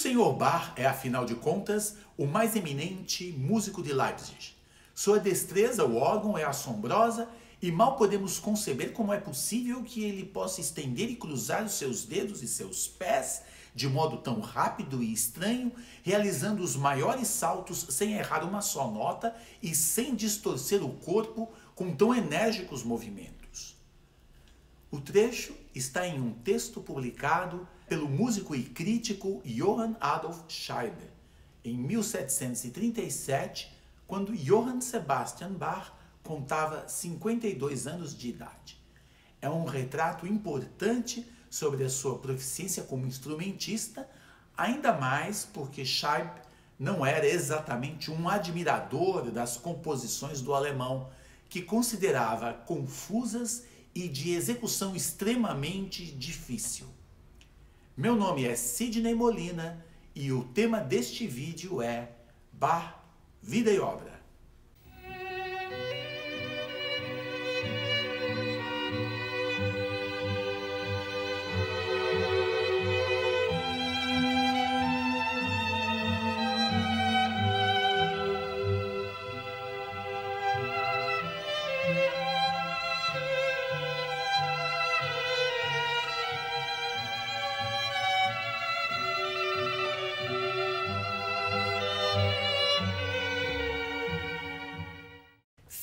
Sr. Bach é, afinal de contas, o mais eminente músico de Leipzig. Sua destreza ao órgão é assombrosa e mal podemos conceber como é possível que ele possa estender e cruzar os seus dedos e seus pés de modo tão rápido e estranho, realizando os maiores saltos sem errar uma só nota e sem distorcer o corpo com tão enérgicos movimentos. O trecho está em um texto publicado pelo músico e crítico Johann Adolph Scheibe, em 1737, quando Johann Sebastian Bach contava 52 anos de idade. É um retrato importante sobre a sua proficiência como instrumentista, ainda mais porque Scheibe não era exatamente um admirador das composições do alemão, que considerava confusas e de execução extremamente difícil. Meu nome é Sidney Molina e o tema deste vídeo é Bach, Vida e Obra.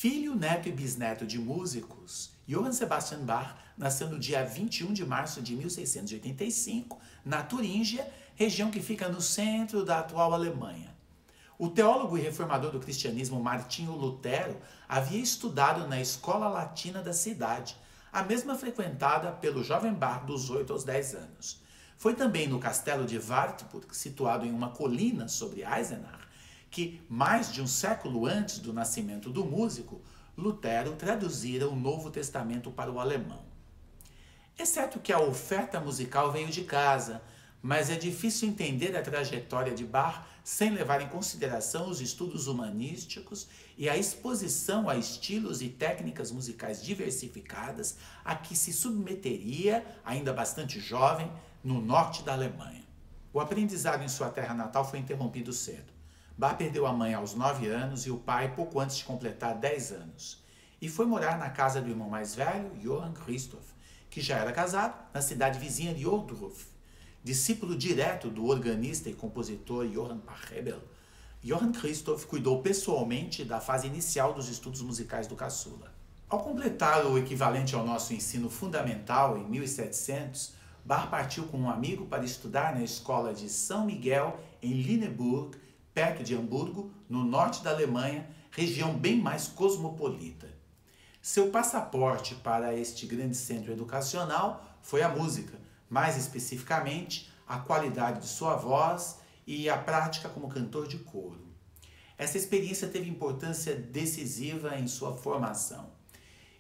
Filho, neto e bisneto de músicos, Johann Sebastian Bach nasceu no dia 21 de março de 1685, na Turíngia, região que fica no centro da atual Alemanha. O teólogo e reformador do cristianismo Martinho Lutero havia estudado na escola latina da cidade, a mesma frequentada pelo jovem Bach dos 8 aos 10 anos. Foi também no castelo de Wartburg, situado em uma colina sobre Eisenach, que, mais de um século antes do nascimento do músico, Lutero traduzira o Novo Testamento para o alemão. É certo que a oferta musical veio de casa, mas é difícil entender a trajetória de Bach sem levar em consideração os estudos humanísticos e a exposição a estilos e técnicas musicais diversificadas a que se submeteria, ainda bastante jovem, no norte da Alemanha. O aprendizado em sua terra natal foi interrompido cedo. Bach perdeu a mãe aos 9 anos e o pai pouco antes de completar 10 anos. E foi morar na casa do irmão mais velho, Johann Christoph, que já era casado, na cidade vizinha de Ohrdruf. Discípulo direto do organista e compositor Johann Pachelbel, Johann Christoph cuidou pessoalmente da fase inicial dos estudos musicais do caçula. Ao completar o equivalente ao nosso ensino fundamental em 1700, Bach partiu com um amigo para estudar na escola de São Miguel, em Lüneburg, perto de Hamburgo, no norte da Alemanha, região bem mais cosmopolita. Seu passaporte para este grande centro educacional foi a música, mais especificamente a qualidade de sua voz e a prática como cantor de coro. Essa experiência teve importância decisiva em sua formação.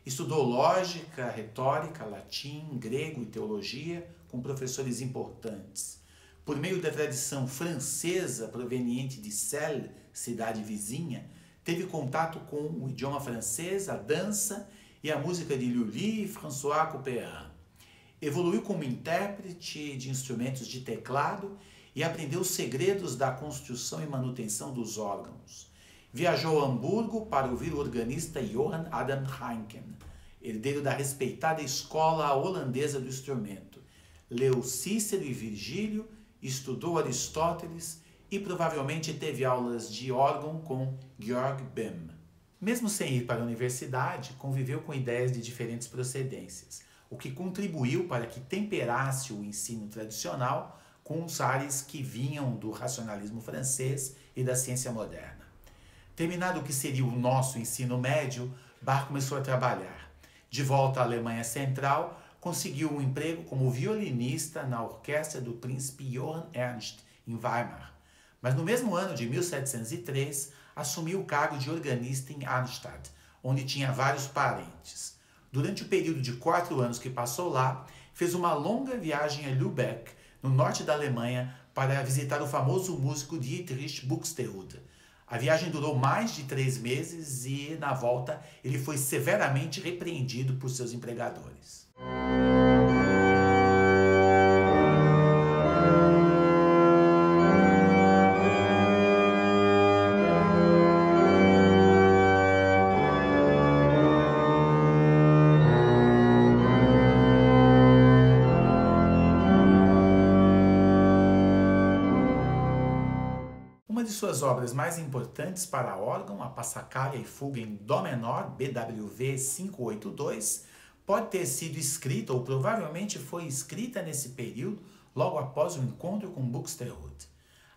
Estudou lógica, retórica, latim, grego e teologia com professores importantes. Por meio da tradição francesa proveniente de Celle, cidade vizinha, teve contato com o idioma francês, a dança e a música de Lully e François Couperin. Evoluiu como intérprete de instrumentos de teclado e aprendeu os segredos da construção e manutenção dos órgãos. Viajou a Hamburgo para ouvir o organista Johann Adam Heinken, herdeiro da respeitada escola holandesa do instrumento. Leu Cícero e Virgílio, estudou Aristóteles e provavelmente teve aulas de órgão com Georg Böhm. Mesmo sem ir para a universidade, conviveu com ideias de diferentes procedências, o que contribuiu para que temperasse o ensino tradicional com os ares que vinham do racionalismo francês e da ciência moderna. Terminado o que seria o nosso ensino médio, Bach começou a trabalhar. De volta à Alemanha Central, conseguiu um emprego como violinista na orquestra do príncipe Johann Ernst, em Weimar. Mas no mesmo ano de 1703, assumiu o cargo de organista em Arnstadt, onde tinha vários parentes. Durante o período de 4 anos que passou lá, fez uma longa viagem a Lübeck, no norte da Alemanha, para visitar o famoso músico Dietrich Buxtehude. A viagem durou mais de 3 meses e, na volta, ele foi severamente repreendido por seus empregadores. Uma de suas obras mais importantes para órgão, a Passacaglia e Fuga em Dó menor, BWV 582, pode ter sido escrita, ou provavelmente foi escrita nesse período, logo após o encontro com Buxtehude.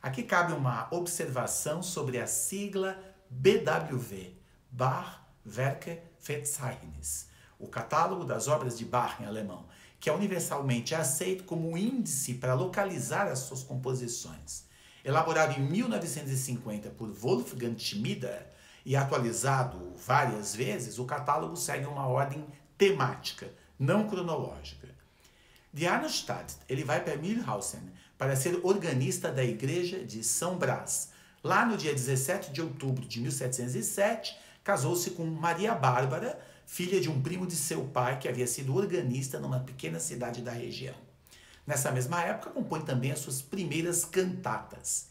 Aqui cabe uma observação sobre a sigla BWV, Bach Werke Verzeichnis, o catálogo das obras de Bach em alemão, que é universalmente aceito como índice para localizar as suas composições. Elaborado em 1950 por Wolfgang Schmieder e atualizado várias vezes, o catálogo segue uma ordem temática, não cronológica. De Arnstadt, ele vai para Mühlhausen para ser organista da igreja de São Brás. Lá no dia 17 de outubro de 1707, casou-se com Maria Bárbara, filha de um primo de seu pai que havia sido organista numa pequena cidade da região. Nessa mesma época, compõe também as suas primeiras cantatas.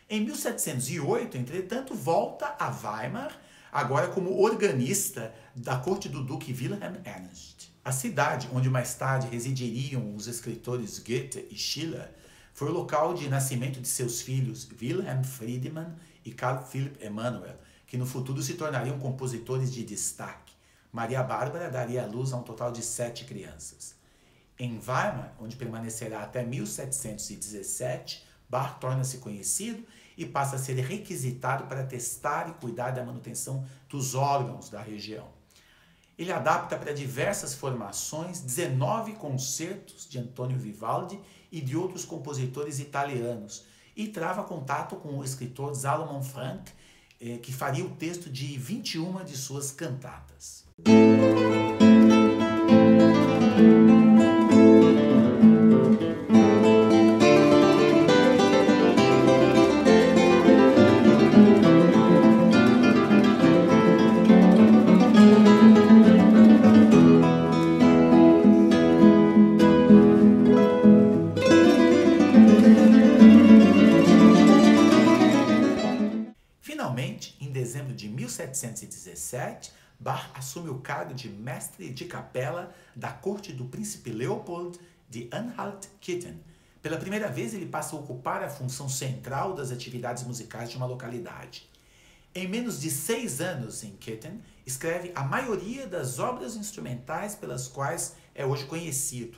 Em 1708, entretanto, volta a Weimar, agora como organista da corte do duque Wilhelm Ernst. A cidade onde mais tarde residiriam os escritores Goethe e Schiller foi o local de nascimento de seus filhos Wilhelm Friedemann e Carl Philipp Emanuel, que no futuro se tornariam compositores de destaque. Maria Bárbara daria à luz a um total de 7 crianças. Em Weimar, onde permanecerá até 1717, Bach torna-se conhecido e passa a ser requisitado para testar e cuidar da manutenção dos órgãos da região. Ele adapta para diversas formações 19 concertos de Antonio Vivaldi e de outros compositores italianos e trava contato com o escritor Salomon Frank, que faria o texto de 21 de suas cantatas. Finalmente, em dezembro de 1717, Bach assume o cargo de mestre de capela da corte do príncipe Leopold de Anhalt-Köthen. Pela primeira vez, ele passa a ocupar a função central das atividades musicais de uma localidade. Em menos de 6 anos em Köthen, escreve a maioria das obras instrumentais pelas quais é hoje conhecido.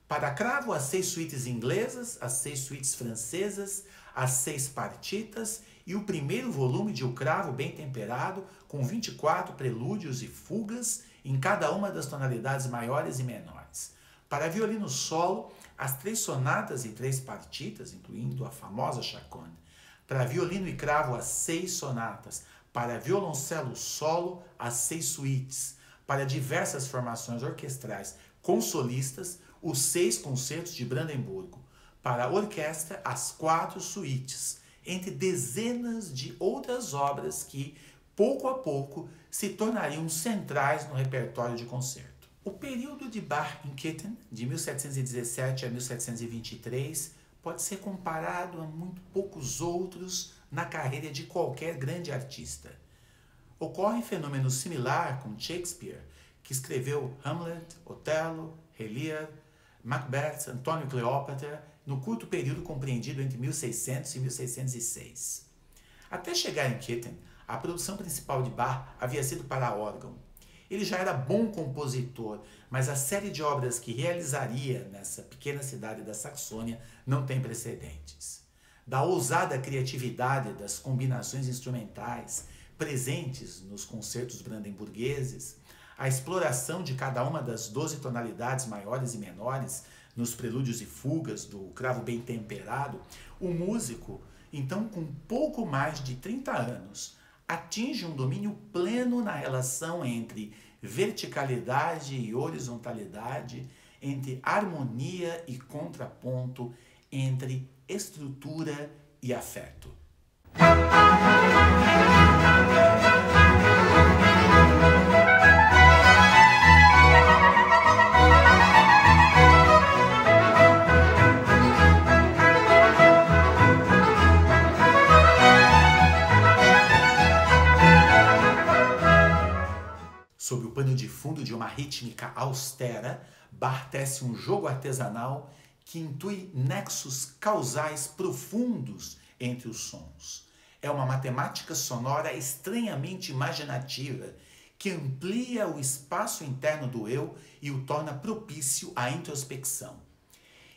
Para cravo, as 6 suítes inglesas, as 6 suítes francesas, as 6 partitas e o primeiro volume de O Cravo Bem Temperado, com 24 prelúdios e fugas em cada uma das tonalidades maiores e menores. Para violino solo, as 3 sonatas e 3 partitas, incluindo a famosa Chaconne. Para violino e cravo, as 6 sonatas. Para violoncelo solo, as 6 suítes. Para diversas formações orquestrais com solistas, os 6 concertos de Brandemburgo. Para a orquestra, as 4 suítes, entre dezenas de outras obras que, pouco a pouco, se tornariam centrais no repertório de concerto. O período de Bach em Köthen, de 1717 a 1723, pode ser comparado a muito poucos outros na carreira de qualquer grande artista. Ocorre fenômeno similar com Shakespeare, que escreveu Hamlet, Otelo, Lear, Macbeth, Antônio e Cleópatra, no curto período compreendido entre 1600 e 1606. Até chegar em Köthen, a produção principal de Bach havia sido para órgão. Ele já era bom compositor, mas a série de obras que realizaria nessa pequena cidade da Saxônia não tem precedentes. Da ousada criatividade das combinações instrumentais presentes nos concertos brandemburgueses, a exploração de cada uma das 12 tonalidades maiores e menores nos prelúdios e fugas do Cravo Bem Temperado, o músico, então com pouco mais de 30 anos, atinge um domínio pleno na relação entre verticalidade e horizontalidade, entre harmonia e contraponto, entre estrutura e afeto. Sob o pano de fundo de uma rítmica austera, Bach tece um jogo artesanal que intui nexos causais profundos entre os sons. é uma matemática sonora estranhamente imaginativa que amplia o espaço interno do eu e o torna propício à introspecção.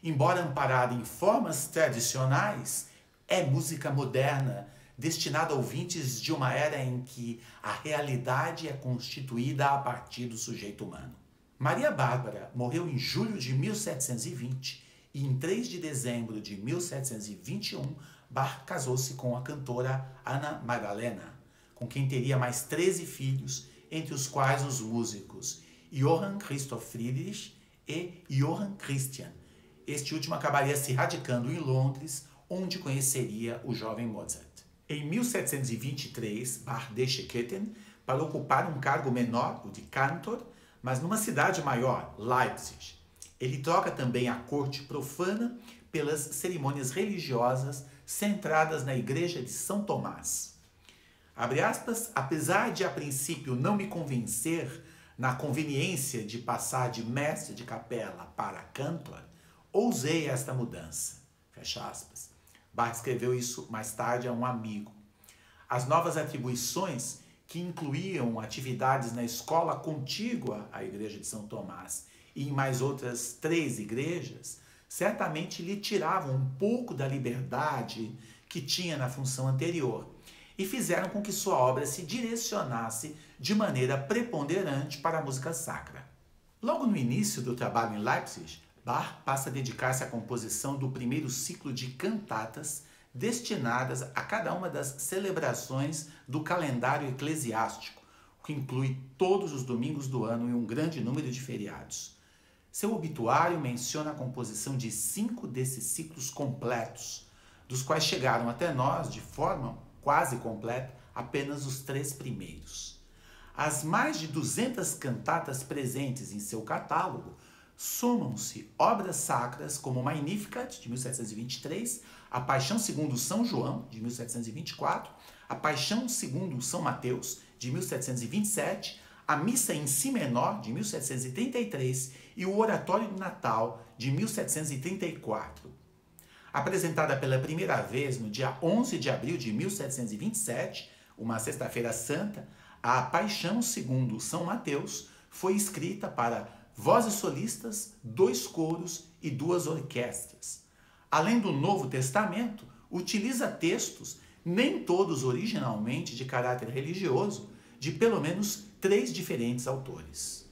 Embora amparada em formas tradicionais, é música moderna, destinada a ouvintes de uma era em que a realidade é constituída a partir do sujeito humano. Maria Bárbara morreu em julho de 1720 e em 3 de dezembro de 1721, Bach casou-se com a cantora Anna Magdalena, com quem teria mais 13 filhos, entre os quais os músicos Johann Christoph Friedrich e Johann Christian. Este último acabaria se radicando em Londres, onde conheceria o jovem Mozart. Em 1723, Bach deixa Köthen para ocupar um cargo menor, o de cantor, mas numa cidade maior, Leipzig. Ele troca também a corte profana pelas cerimônias religiosas centradas na igreja de São Tomás. Abre aspas, apesar de a princípio não me convencer na conveniência de passar de mestre de capela para cantor, ousei esta mudança. Fecha aspas. Bach escreveu isso mais tarde a um amigo. As novas atribuições, que incluíam atividades na escola contígua à igreja de São Tomás e em mais outras 3 igrejas, certamente lhe tiravam um pouco da liberdade que tinha na função anterior e fizeram com que sua obra se direcionasse de maneira preponderante para a música sacra. Logo no início do trabalho em Leipzig, Bach passa a dedicar-se à composição do primeiro ciclo de cantatas destinadas a cada uma das celebrações do calendário eclesiástico, que inclui todos os domingos do ano e um grande número de feriados. Seu obituário menciona a composição de 5 desses ciclos completos, dos quais chegaram até nós, de forma quase completa, apenas os 3 primeiros. As mais de 200 cantatas presentes em seu catálogo somam-se obras sacras como Magnificat, de 1723, a Paixão segundo São João, de 1724, a Paixão segundo São Mateus, de 1727, a Missa em Si menor, de 1733, e o Oratório do Natal, de 1734. Apresentada pela primeira vez no dia 11 de abril de 1727, uma sexta-feira santa, a Paixão segundo São Mateus foi escrita para vozes solistas, 2 coros e 2 orquestras. Além do Novo Testamento, utiliza textos, nem todos originalmente de caráter religioso, de pelo menos 3 diferentes autores.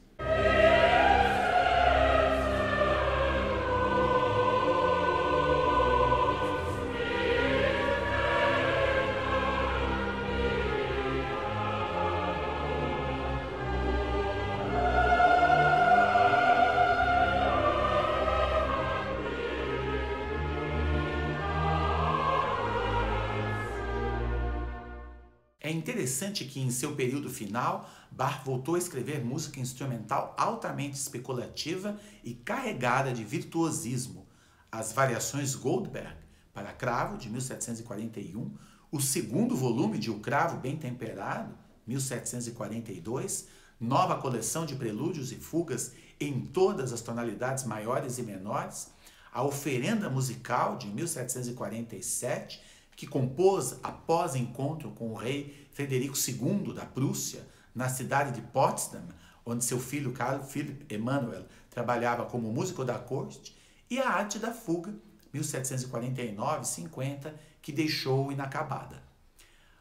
É interessante que, em seu período final, Bach voltou a escrever música instrumental altamente especulativa e carregada de virtuosismo. As variações Goldberg para cravo, de 1741, o segundo volume de O Cravo Bem Temperado, 1742, nova coleção de prelúdios e fugas em todas as tonalidades maiores e menores, a Oferenda Musical, de 1747, que compôs após encontro com o rei Frederico II da Prússia, na cidade de Potsdam, onde seu filho Carl Philipp Emanuel trabalhava como músico da corte, e a Arte da Fuga, 1749-50, que deixou inacabada.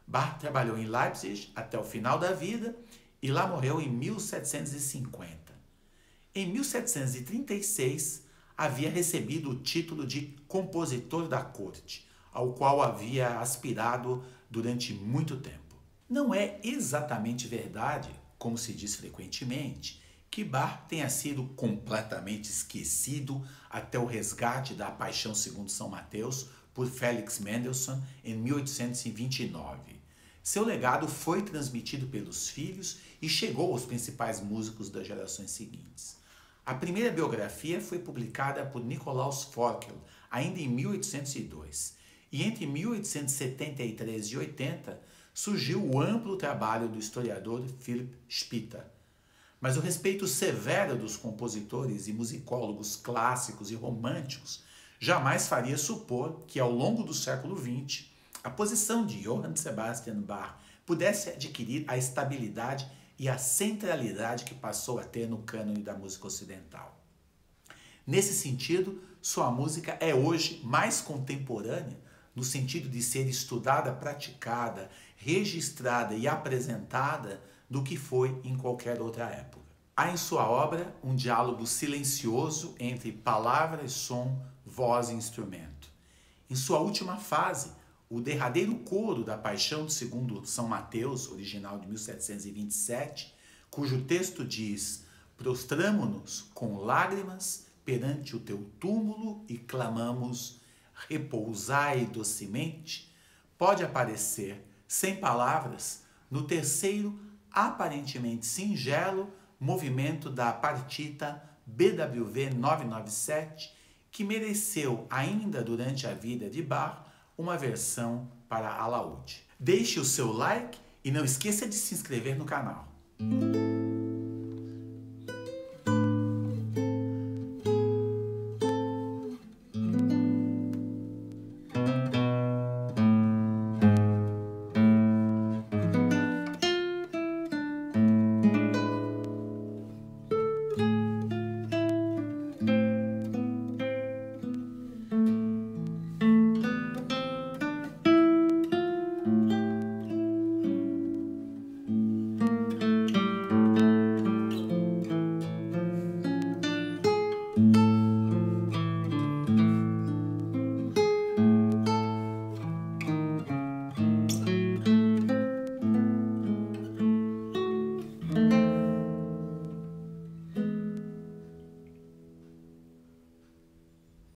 Bach trabalhou em Leipzig até o final da vida e lá morreu em 1750. Em 1736, havia recebido o título de compositor da corte, ao qual havia aspirado durante muito tempo. Não é exatamente verdade, como se diz frequentemente, que Bach tenha sido completamente esquecido até o resgate da Paixão segundo São Mateus por Felix Mendelssohn em 1829. Seu legado foi transmitido pelos filhos e chegou aos principais músicos das gerações seguintes. A primeira biografia foi publicada por Nikolaus Forkel, ainda em 1802. E entre 1873 e 80 surgiu o amplo trabalho do historiador Philipp Spitta. Mas o respeito severo dos compositores e musicólogos clássicos e românticos jamais faria supor que, ao longo do século XX, a posição de Johann Sebastian Bach pudesse adquirir a estabilidade e a centralidade que passou a ter no cânone da música ocidental. Nesse sentido, sua música é hoje mais contemporânea, no sentido de ser estudada, praticada, registrada e apresentada do que foi em qualquer outra época. Há em sua obra um diálogo silencioso entre palavra e som, voz e instrumento. Em sua última fase, o derradeiro coro da Paixão segundo São Mateus, original de 1727, cujo texto diz: "Prostramo-nos com lágrimas perante o teu túmulo e clamamos, repousai docemente", pode aparecer, sem palavras, no terceiro, aparentemente singelo, movimento da partita BWV 997, que mereceu, ainda durante a vida de Bach, uma versão para alaúde. Deixe o seu like e não esqueça de se inscrever no canal.